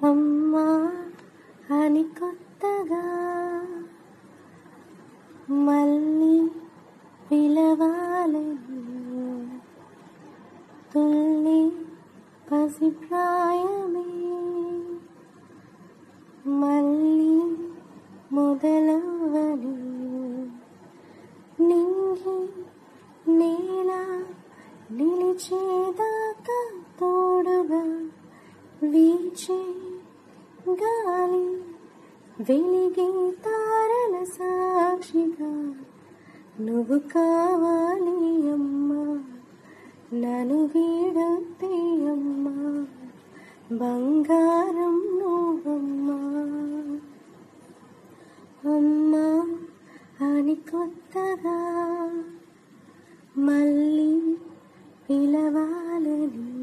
అమ్మా అని కొత్తగా మళ్ళీ పిలవాలని తుల్లి పసిప్రాయమే మళ్ళీ మొదలవ్వని నింగి నేల నిలిచేదాకా తోడుగా వీచే గాలి వెలిగే తారల సాక్షిగా నువ్వు కావాలి అమ్మా నన్ను వీడొద్దే అమ్మా బంగారం నువ్వమ్మా అమ్మా అని కొత్తగా మళ్ళీ పిలవాలని